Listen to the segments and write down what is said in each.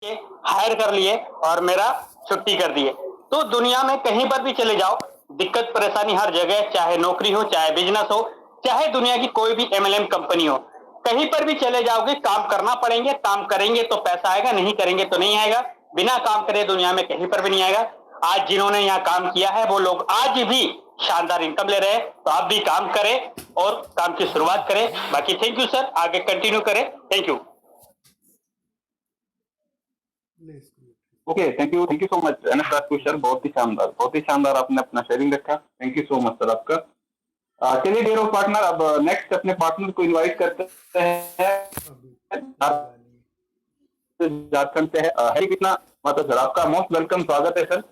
के हायर कर लिए और मेरा छुट्टी कर दिए। तो दुनिया में कहीं पर भी चले जाओ, दिक्कत परेशानी हर जगह, चाहे नौकरी हो, चाहे बिजनेस हो, चाहे दुनिया की कोई भी एमएलएम कंपनी हो, कहीं पर भी चले जाओगे काम करना पड़ेंगे। काम करेंगे तो पैसा आएगा, नहीं करेंगे तो नहीं आएगा। बिना काम करे दुनिया में कहीं पर भी नहीं आएगा। आज जिन्होंने यहाँ काम किया है वो लोग आज भी शानदार इनकम ले रहे हैं। तो आप भी काम करें और काम की शुरुआत करें। बाकी थैंक यू सर, आगे कंटिन्यू करें। Thank you. Okay, thank you so much NS Rajput sir, बहुत ही शानदार आपने अपना शेयरिंग रखा। Thank you so much sir आपका। चलिए डियर पार्टनर, अब नेक्स्ट अपने पार्टनर को इनवाइट करते हैं। झारखंड से है हरे कृष्णा माता सर, आपका मोस्ट वेलकम, स्वागत है सर।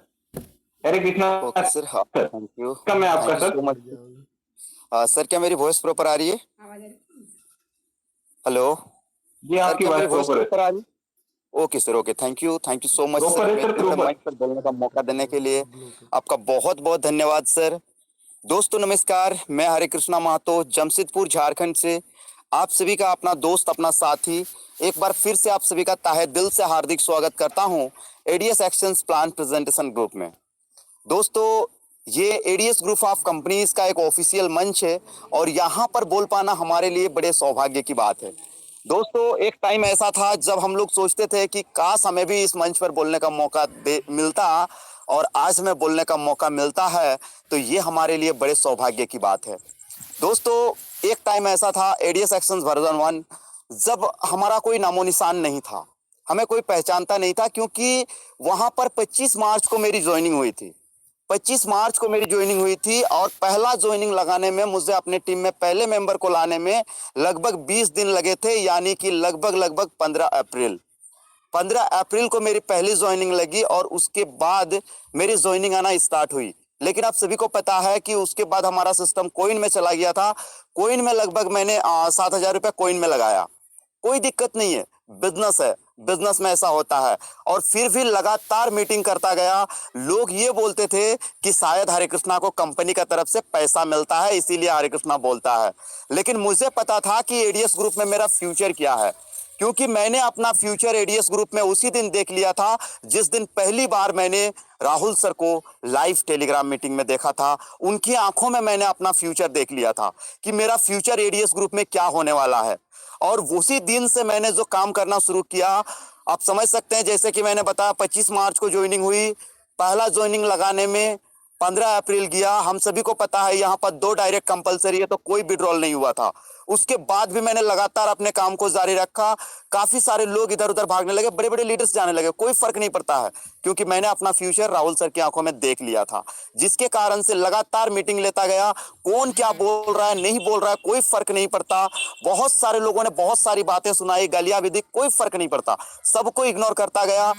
हरे कृष्णा सर। हाँ, थैंक यू। कम है आपका सर। सर क्या मेरी वॉइस प्रॉपर आ रही है? हेलो जी, आपकी वॉइस प्रॉपर आ रही है। Okay sir, okay, thank you so much sir, mike पर बोलने का मौका देने के लिए आपका बहुत बहुत धन्यवाद सर। दोस्तों नमस्कार, मैं हरे कृष्णा महतो जमशेदपुर झारखंड से आप सभी का अपना दोस्त, अपना साथी एक बार फिर से आप सभी का ताहे दिल से हार्दिक स्वागत करता हूं ADS actions plan presentation group में। दोस्तों ये एडीएस ग्रुप ऑफ कंपनीज का एक ऑफिशियल मंच है और यहाँ पर बोल पाना हमारे लिए बड़े सौभाग्य की बात है। दोस्तों एक टाइम ऐसा था जब हम लोग सोचते थे कि काश हमें भी इस मंच पर बोलने का मौका मिलता, और आज हमें बोलने का मौका मिलता है तो ये हमारे लिए बड़े सौभाग्य की बात है। दोस्तों एक टाइम ऐसा था एडीएस एक्शंस वर्जन 1 जब हमारा कोई नामो निशान नहीं था, हमें कोई पहचानता नहीं था, क्योंकि वहाँ पर 25 मार्च को मेरी ज्वाइनिंग हुई थी। 25 मार्च को मेरी ज्वाइनिंग हुई थी और पहला ज्वाइनिंग लगाने में मुझे अपने टीम में पहले मेंबर को लाने में लगभग 20 दिन लगे थे, यानी कि लगभग 15 अप्रैल को मेरी पहली ज्वाइनिंग लगी और उसके बाद मेरी ज्वाइनिंग आना स्टार्ट हुई। लेकिन आप सभी को पता है कि उसके बाद हमारा सिस्टम कोइन में चला गया था। कोइन में लगभग मैंने 7,000 रुपये कोइन में लगाया। कोई दिक्कत नहीं है, बिजनेस है, बिजनेस में ऐसा होता है। और फिर भी लगातार मीटिंग करता गया। लोग ये बोलते थे कि शायद हरे कृष्णा को कंपनी का तरफ से पैसा मिलता है इसीलिए हरे कृष्णा बोलता है, लेकिन मुझे पता था कि एडीएस ग्रुप में मेरा फ्यूचर क्या है, क्योंकि मैंने अपना फ्यूचर एडीएस ग्रुप में उसी दिन देख लिया था जिस दिन पहली बार मैंने राहुल सर को लाइव टेलीग्राम मीटिंग में देखा था। उनकी आंखों में मैंने अपना फ्यूचर देख लिया था कि मेरा फ्यूचर एडीएस ग्रुप में क्या होने वाला है। और उसी दिन से मैंने जो काम करना शुरू किया, आप समझ सकते हैं, जैसे कि मैंने बताया 25 मार्च को ज्वाइनिंग हुई, पहला ज्वाइनिंग लगाने में 15 अप्रैल गया। हम सभी को पता है यहाँ पर 2 डायरेक्ट कंपलसरी है तो कोई विड्रॉल नहीं हुआ था। उसके बाद भी मैंने लगातार अपने काम को जारी रखा। काफी सारे लोग इधर उधर भागने लगे, बड़े बड़े लीडर्स जाने लगे, कोई फर्क नहीं पड़ता है, क्योंकि मैंने अपना फ्यूचर राहुल सर की आंखों में देख लिया था, जिसके कारण से लगातार मीटिंग लेता गया। कौन क्या बोल रहा है नहीं बोल रहा है कोई फर्क नहीं पड़ता। बहुत सारे लोगों ने बहुत सारी बातें सुनाई, गालियां भी दी, कोई फर्क नहीं पड़ता, सबको इग्नोर करता गया,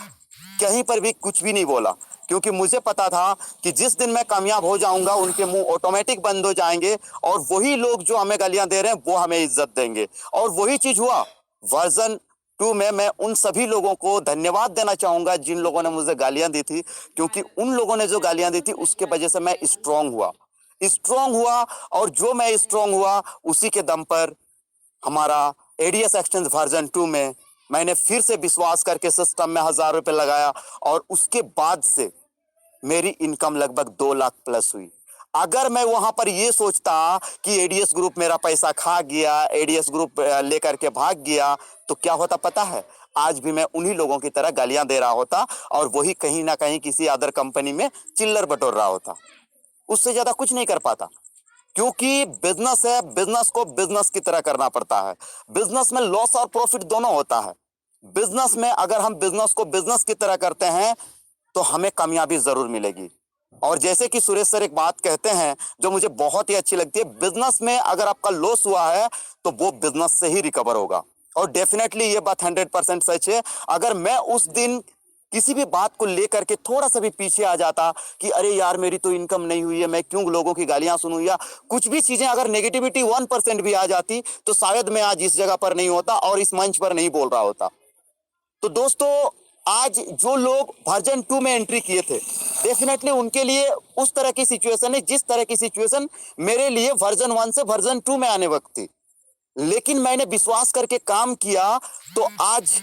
कहीं पर भी कुछ भी नहीं बोला, क्योंकि मुझे पता था कि जिस दिन मैं कामयाब हो जाऊंगा उनके मुंह ऑटोमेटिक बंद हो जाएंगे और वही लोग जो हमें गालियां दे रहे हैं वो हमें इज्जत देंगे। और वही चीज हुआ वर्जन 2 में। मैं उन सभी लोगों को धन्यवाद देना चाहूंगा जिन लोगों ने मुझे गालियां दी थी, क्योंकि उन लोगों ने जो गालियां दी थी उसके वजह से मैं स्ट्रांग हुआ। और जो मैं स्ट्रांग हुआ उसी के दम पर हमारा एडीएस एक्सचेंज वर्जन 2 में मैंने फिर से विश्वास करके सिस्टम में 1,000 रुपए लगाया और उसके बाद से मेरी इनकम लगभग 2 लाख प्लस हुई। अगर मैं वहां पर ये सोचता कि एडीएस ग्रुप मेरा पैसा खा गया, एडीएस ग्रुप लेकर के भाग गया, तो क्या होता पता है? आज भी मैं उन्हीं लोगों की तरह गालियां दे रहा होता और वही कहीं ना कहीं किसी अदर कंपनी में चिल्लर बटोर रहा होता। उससे ज्यादा कुछ नहीं कर पाता, क्योंकि बिजनेस है, बिजनेस को बिजनेस की तरह करना पड़ता है। बिजनेस में लॉस और प्रॉफिट दोनों होता है। बिजनेस में अगर हम बिजनेस को बिजनेस की तरह करते हैं तो हमें कामयाबी जरूर मिलेगी। और जैसे कि सुरेश सर एक बात कहते हैं जो मुझे बहुत ही अच्छी लगती है, बिजनेस में अगर आपका लॉस हुआ है तो वो बिजनेस से ही रिकवर होगा। और डेफिनेटली ये बात 100% सच है। अगर मैं उस दिन किसी भी बात को लेकर के थोड़ा सा भी पीछे आ जाता कि अरे यार मेरी तो इनकम नहीं हुई है, मैं क्यों लोगों की गालियां सुनूं, या कुछ भी चीजें अगर नेगेटिविटी 1% भी आ जाती तो शायद मैं आज इस जगह पर नहीं होता और इस मंच पर नहीं बोल रहा होता। तो दोस्तों आज जो लोग वर्जन 2 में एंट्री किए थे, डेफिनेटली उनके लिए उस तरह की सिचुएशन है जिस तरह की सिचुएशन मेरे लिए वर्जन 1 से वर्जन 2 में आने वक्त थी। लेकिन मैंने विश्वास करके काम किया तो आज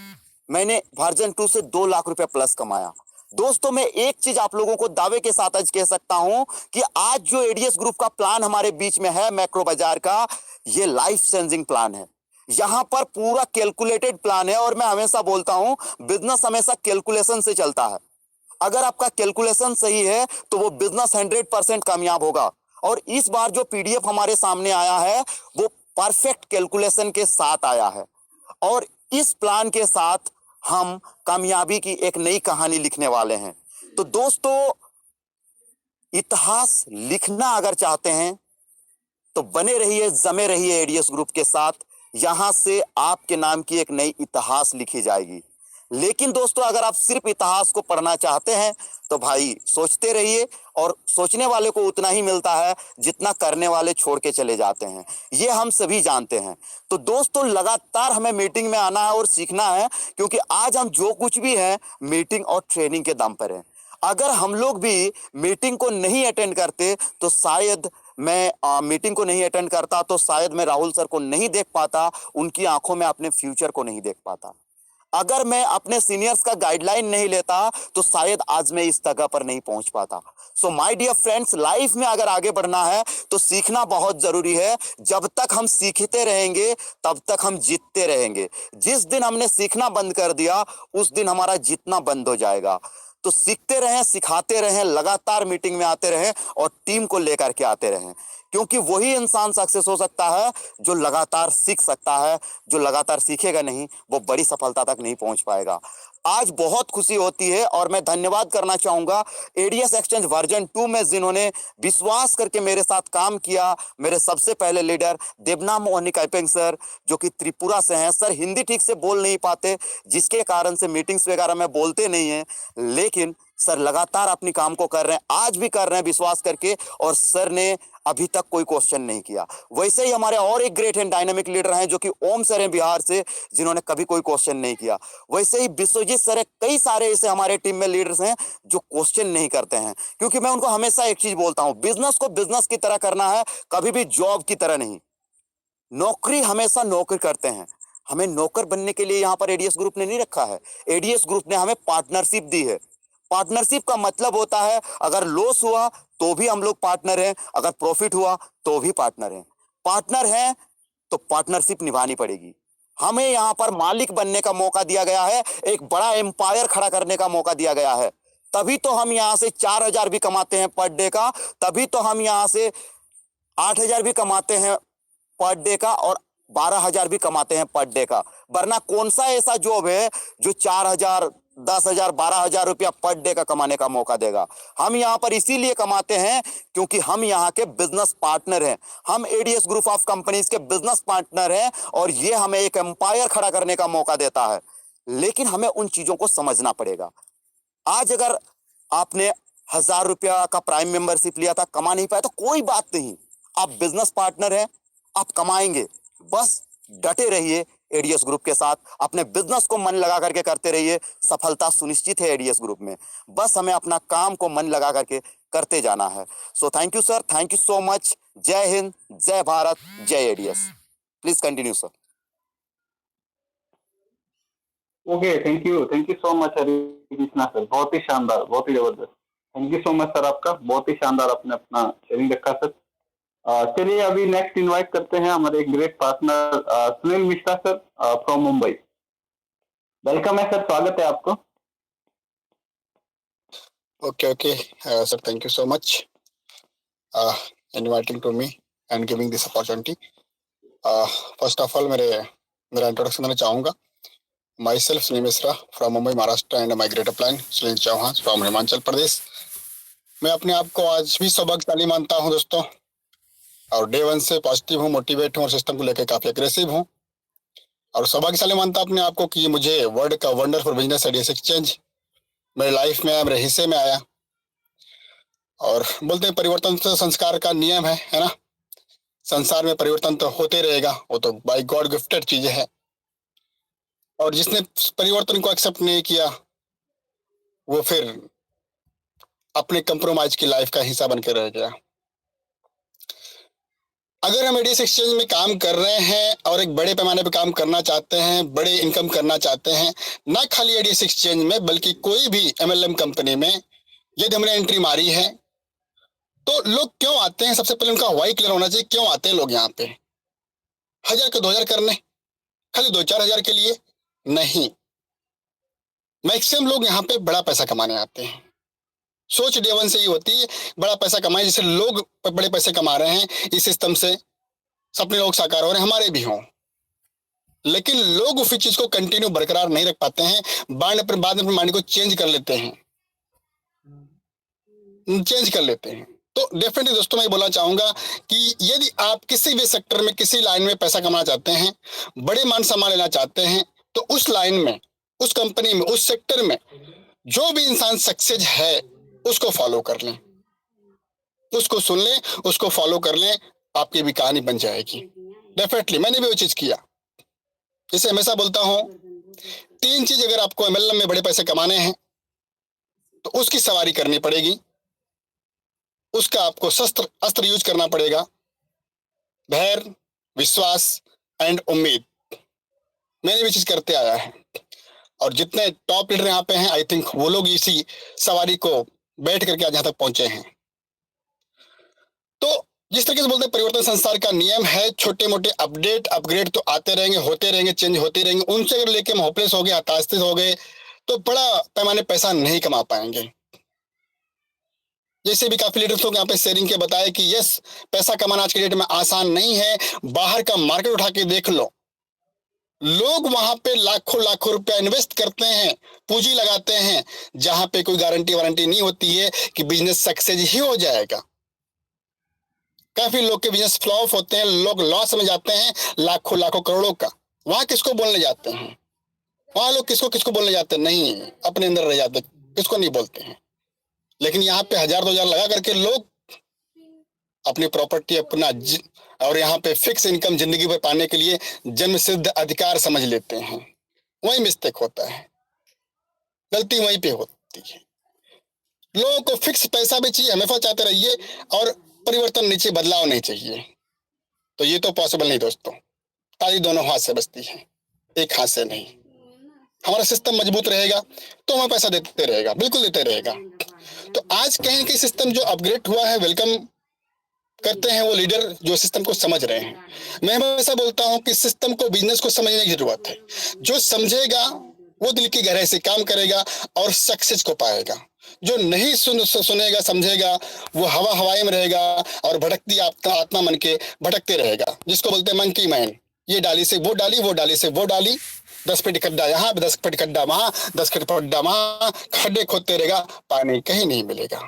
मैंने वर्जन 2 से 2 लाख रुपए प्लस कमाया। दोस्तों मैं एक चीज आप लोगों को दावे के साथ आज कह सकता हूं कि आज जो एडीएस ग्रुप का प्लान हमारे बीच में है मैक्रो बाजार का, ये लाइफ चेंजिंग प्लान है। यहां पर पूरा कैलकुलेटेड प्लान है और मैं हमेशा बोलता हूं बिजनेस हमेशा कैलकुलेशन से चलता है। अगर आपका कैलकुलेशन सही है तो वो बिजनेस 100% कामयाब होगा। और इस बार जो पीडीएफ हमारे सामने आया है वो परफेक्ट कैलकुलेशन के साथ आया है और इस प्लान के साथ हम कामयाबी की एक नई कहानी लिखने वाले हैं। तो दोस्तों इतिहास लिखना अगर चाहते हैं तो बने रहिए, जमे रहिए एडीएस ग्रुप के साथ। यहां से आपके नाम की एक नई इतिहास लिखी जाएगी। लेकिन दोस्तों अगर आप सिर्फ इतिहास को पढ़ना चाहते हैं तो भाई सोचते रहिए, और सोचने वाले को उतना ही मिलता है जितना करने वाले छोड़ के चले जाते हैं, ये हम सभी जानते हैं। तो दोस्तों लगातार हमें मीटिंग में आना है और सीखना है, क्योंकि आज हम जो कुछ भी है मीटिंग और ट्रेनिंग के दम पर है। अगर हम लोग भी मीटिंग को नहीं अटेंड करते तो शायद मैं मीटिंग को नहीं अटेंड करता तो शायद मैं राहुल सर को नहीं देख पाता, उनकी आंखों में अपने फ्यूचर को नहीं देख पाता। अगर मैं अपने सीनियर्स का गाइडलाइन नहीं लेता तो शायद आज मैं इस जगह पर नहीं पहुंच पाता। So my dear friends, life में अगर आगे बढ़ना है तो सीखना बहुत जरूरी है। जब तक हम सीखते रहेंगे तब तक हम जीतते रहेंगे। जिस दिन हमने सीखना बंद कर दिया उस दिन हमारा जीतना बंद हो जाएगा। तो सीखते रहें, सिखाते रहें, लगातार मीटिंग में आते रहें और टीम को लेकर के आते रहें, क्योंकि वही इंसान सक्सेस हो सकता है जो लगातार सीख सकता है। जो लगातार सीखेगा नहीं वो बड़ी सफलता तक नहीं पहुंच पाएगा। आज बहुत खुशी होती है और मैं धन्यवाद करना चाहूंगा एडीएस एक्सचेंज वर्जन 2 में जिन्होंने विश्वास करके मेरे साथ काम किया। मेरे सबसे पहले लीडर देवनाम मोहनी कैपेंग सर, जो कि त्रिपुरा से हैं। सर हिंदी ठीक से बोल नहीं पाते, जिसके कारण से मीटिंग्स वगैरह में बोलते नहीं हैं, लेकिन सर लगातार अपनी काम को कर रहे हैं, आज भी कर रहे हैं विश्वास करके, और सर ने अभी तक कोई क्वेश्चन नहीं किया। वैसे ही हमारे और एक ग्रेट एंड डायनामिक लीडर हैं जो कि ओम सर हैं बिहार से, जिन्होंने कभी कोई क्वेश्चन नहीं किया। वैसे ही विश्वजीत सर है, कई सारे ऐसे हमारे टीम में लीडर्स हैं जो क्वेश्चन नहीं करते हैं, क्योंकि मैं उनको हमेशा एक चीज बोलता हूं, बिजनेस को बिजनेस की तरह करना है, कभी भी जॉब की तरह नहीं। नौकरी हमेशा नौकरी करते हैं, हमें नौकर बनने के लिए यहां पर एडीएस ग्रुप ने नहीं रखा है। एडीएस ग्रुप ने हमें पार्टनरशिप दी है। पार्टनरशिप का मतलब होता है अगर लॉस हुआ तो भी हम लोग पार्टनर हैं, अगर प्रॉफिट हुआ तो भी पार्टनर हैं। पार्टनर हैं तो पार्टनरशिप निभानी पड़ेगी। हमें यहां पर मालिक बनने का मौका दिया गया है, एक बड़ा एम्पायर खड़ा करने का मौका दिया गया है। तभी तो हम यहां से 4,000 भी कमाते हैं पर डे का, तभी तो हम यहां से 8,000 भी कमाते हैं पर डे का और 12,000 भी कमाते हैं पर डे का। वरना कौन सा ऐसा जॉब है जो 4,000, 10,000, 12,000 रुपया पर डे का कमाने का मौका देगा। हम यहां पर इसीलिए कमाते हैं क्योंकि हम यहां के बिजनेस पार्टनर हैं, हम एडीएस ग्रुप ऑफ कंपनीज के बिजनेस पार्टनर हैं, और ये हमें एक एम्पायर खड़ा करने का मौका देता है। लेकिन हमें उन चीजों को समझना पड़ेगा। आज अगर आपने 1,000 रुपया का प्राइम मेंबरशिप लिया था, कमा नहीं पाया तो कोई बात नहीं, आप बिजनेस पार्टनर हैं, आप कमाएंगे। बस डटे रहिए एडीएस ग्रुप के साथ, अपने बिजनेस को मन लगा करके करते रहिए, सफलता सुनिश्चित है एडीएस ग्रुप में। बस हमें अपना काम को मन लगा करके करते जाना है। So thank you sir, thank you so much. जय हिंद, जय भारत, जय ADS. Please continue sir. Okay, thank you so much Hare Krishna sir, बहुत ही शानदार, बहुत ही जबरदस्त। Thank you so much sir, आपका बहुत ही शानदार आपने अपना शेयरिंग रखा सर। चलिए अभी नेक्स्ट इनवाइट करते हैं हमारे एक great partner Sunil Mishra sir from Mumbai. Welcome है सर, स्वागत है आपको। Okay, sir, thank you so much inviting to me and giving this opportunity. First of all, मेरा इंट्रोडक्शन देना चाहूँगा। Myself Sunil Mishra from Mumbai Maharashtra and my great upline Sunil Chauhan from Himachal Pradesh. मैं अपने आप को आज भी सौभाग्यशाली मानता हूँ दोस्तों, और डे 1 से पॉजिटिव हूँ, मोटिवेट हूँ और सिस्टम को लेकर काफी अग्रेसिव हूँ। और सौभाग्यशाली मानता अपने आप को कि मुझे वर्ल्ड का वंडरफुल बिजनेस एडीएस एक्सचेंज मेरे लाइफ में, मेरे हिस्से में आया। और बोलते हैं परिवर्तन तो संस्कार का नियम है ना। संसार में परिवर्तन तो होते रहेगा, वो तो बाय गॉड गिफ्टेड चीजें हैं। और जिसने परिवर्तन को एक्सेप्ट नहीं किया वो फिर अपने कंप्रोमाइज की लाइफ का हिस्सा बन के रह गया। अगर हम एडीएस एक्सचेंज में काम कर रहे हैं और एक बड़े पैमाने पे काम करना चाहते हैं, बड़े इनकम करना चाहते हैं, ना खाली एडीएस एक्सचेंज में बल्कि कोई भी एमएलएम कंपनी में यदि हमने एंट्री मारी है तो लोग क्यों आते हैं? सबसे पहले उनका वाई क्लियर होना चाहिए, क्यों आते हैं लोग यहाँ पे? 1000 के 2000 करने, खाली 2-4 हजार के लिए नहीं। मैक्सिमम लोग यहाँ पे बड़ा पैसा कमाने आते हैं। सोच डे वन से ही होती है बड़ा पैसा कमाए, जैसे लोग बड़े पैसे कमा रहे हैं इस सिस्टम से, सपने लोग साकार हो रहे हैं, हमारे भी हों। लेकिन लोग उसी चीज को कंटिन्यू बरकरार नहीं रख पाते हैं, बाद में अपने माइंड को चेंज कर लेते हैं, तो डेफिनेटली दोस्तों मैं बोलना चाहूंगा कि यदि आप किसी भी सेक्टर में, किसी लाइन में पैसा कमाना चाहते हैं, बड़े मान सम्मान लेना चाहते हैं, तो उस लाइन में, उस कंपनी में, उस सेक्टर में जो भी इंसान सक्सेस है उसको फॉलो कर लें, उसको सुन लें, उसको फॉलो कर लें, आपकी भी कहानी बन जाएगी। डेफिनेटली मैंने भी वो चीज किया। जैसे हमेशा बोलता हूं, 3 चीज अगर आपको एमएलएम में बड़े पैसे कमाने हैं तो उसकी सवारी करनी पड़ेगी, उसका आपको अस्त्र यूज करना पड़ेगा, धैर्य, विश्वास एंड उम्मीद। मैंने भी चीज करते आया है और जितने टॉप लीडर यहाँ पे हैं, आई थिंक वो लोग इसी सवारी को बैठ करके आज यहाँ तक पहुंचे हैं। तो जिस तरीके से बोलते हैं परिवर्तन संसार का नियम है, छोटे मोटे अपडेट अपग्रेड तो आते रहेंगे, होते रहेंगे, चेंज होते रहेंगे। उनसे अगर लेके हम होपलेस हो गए, हताश हो गए, तो बड़ा पैमाने पैसा नहीं कमा पाएंगे। जैसे भी काफी लीडर्स लोग यहाँ पे शेयरिंग के बताए कि यस, पैसा कमाना आज के डेट में आसान नहीं है। बाहर का मार्केट उठा के देख लो, लोग वहां पे लाखों लाखों रुपया इन्वेस्ट करते हैं, पूंजी लगाते हैं, जहां पे कोई गारंटी वारंटी नहीं होती है कि बिजनेस सक्सेस ही हो जाएगा। काफी लोग के बिजनेस फ्लॉप होते हैं, लोग लॉस में जाते हैं लाखों लाखों करोड़ों का। वहां किसको बोलने जाते हैं? वहां लोग किसको बोलने जाते हैं? नहीं, अपने अंदर रह जाते, किसको नहीं बोलते हैं। लेकिन यहाँ पे 1000-2000 लगा करके लोग अपनी प्रॉपर्टी, अपना और यहाँ पे फिक्स इनकम जिंदगी भर पाने के लिए जन्म सिद्ध अधिकार समझ लेते हैं। वही मिस्टेक होता है, गलती वहीं पे होती है। लोगों को फिक्स पैसा भी चाहिए, हमेशा चाहते रहिए, और परिवर्तन नीचे, बदलाव नहीं चाहिए। तो ये तो पॉसिबल नहीं दोस्तों। ताली दोनों हाथ से बजती है, एक हाथ से नहीं। हमारा सिस्टम मजबूत रहेगा तो हमें पैसा देते रहेगा, बिल्कुल देते रहेगा। तो आज कहें कि सिस्टम जो अपग्रेड हुआ है, वेलकम करते हैं वो लीडर जो सिस्टम को समझ रहे हैं। मैं हमेशा बोलता हूं कि सिस्टम को, बिजनेस को समझने की जरूरत है। जो समझेगा वो दिल की गहराई से काम करेगा और सक्सेस को पाएगा। जो नहीं सुनेगा, समझेगा, वो हवाई में रहेगा और भटकती आत्मा मन के भटकते रहेगा, जिसको बोलते हैं मंकी मैन। ये डाली से वो डाली, वो डाली से वो डाली, 10 फीट खड्डा यहाँ, 10 फीट खड्डा वहां, 10 फीट खड्डा वहां, खड्डे खोदते रहेगा, पानी कहीं नहीं मिलेगा।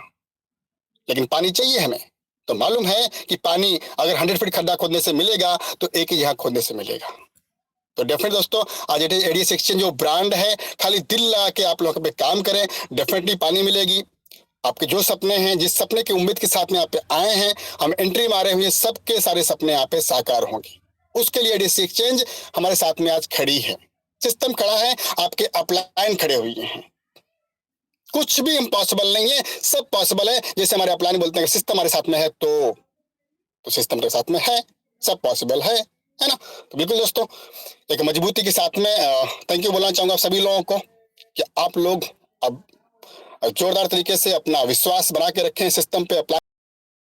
लेकिन पानी चाहिए हमें, तो मालूम है कि पानी अगर 100 फीट खड्डा खोदने से मिलेगा तो एक ही यहाँ खोदने से मिलेगा। तो डेफिनेटली दोस्तों, आज एडीएस एक्सचेंज जो ब्रांड है, खाली दिल लगा के आप लोग पे काम करें, डेफिनेटली पानी मिलेगी। आपके जो सपने हैं, जिस सपने की उम्मीद के साथ में यहाँ पे आए हैं, हम एंट्री मारे हुए, सबके सारे सपने यहाँ पे साकार होंगे। उसके लिए एडीएस एक्सचेंज हमारे साथ में आज खड़ी है, सिस्टम खड़ा है, आपके अपलाइन खड़े हुए हैं। कुछ भी इम्पॉसिबल नहीं है, सब पॉसिबल है। जैसे हमारे अपलाइन बोलते हैं सिस्टम हमारे साथ में है, तो सिस्टम के साथ में है, सब पॉसिबल है ना। तो बिल्कुल दोस्तों, एक मजबूती के साथ में थैंक यू बोलना चाहूंगा सभी लोगों को कि आप लोग अब जोरदार तरीके से अपना विश्वास बना के रखें सिस्टम पे अप्लाई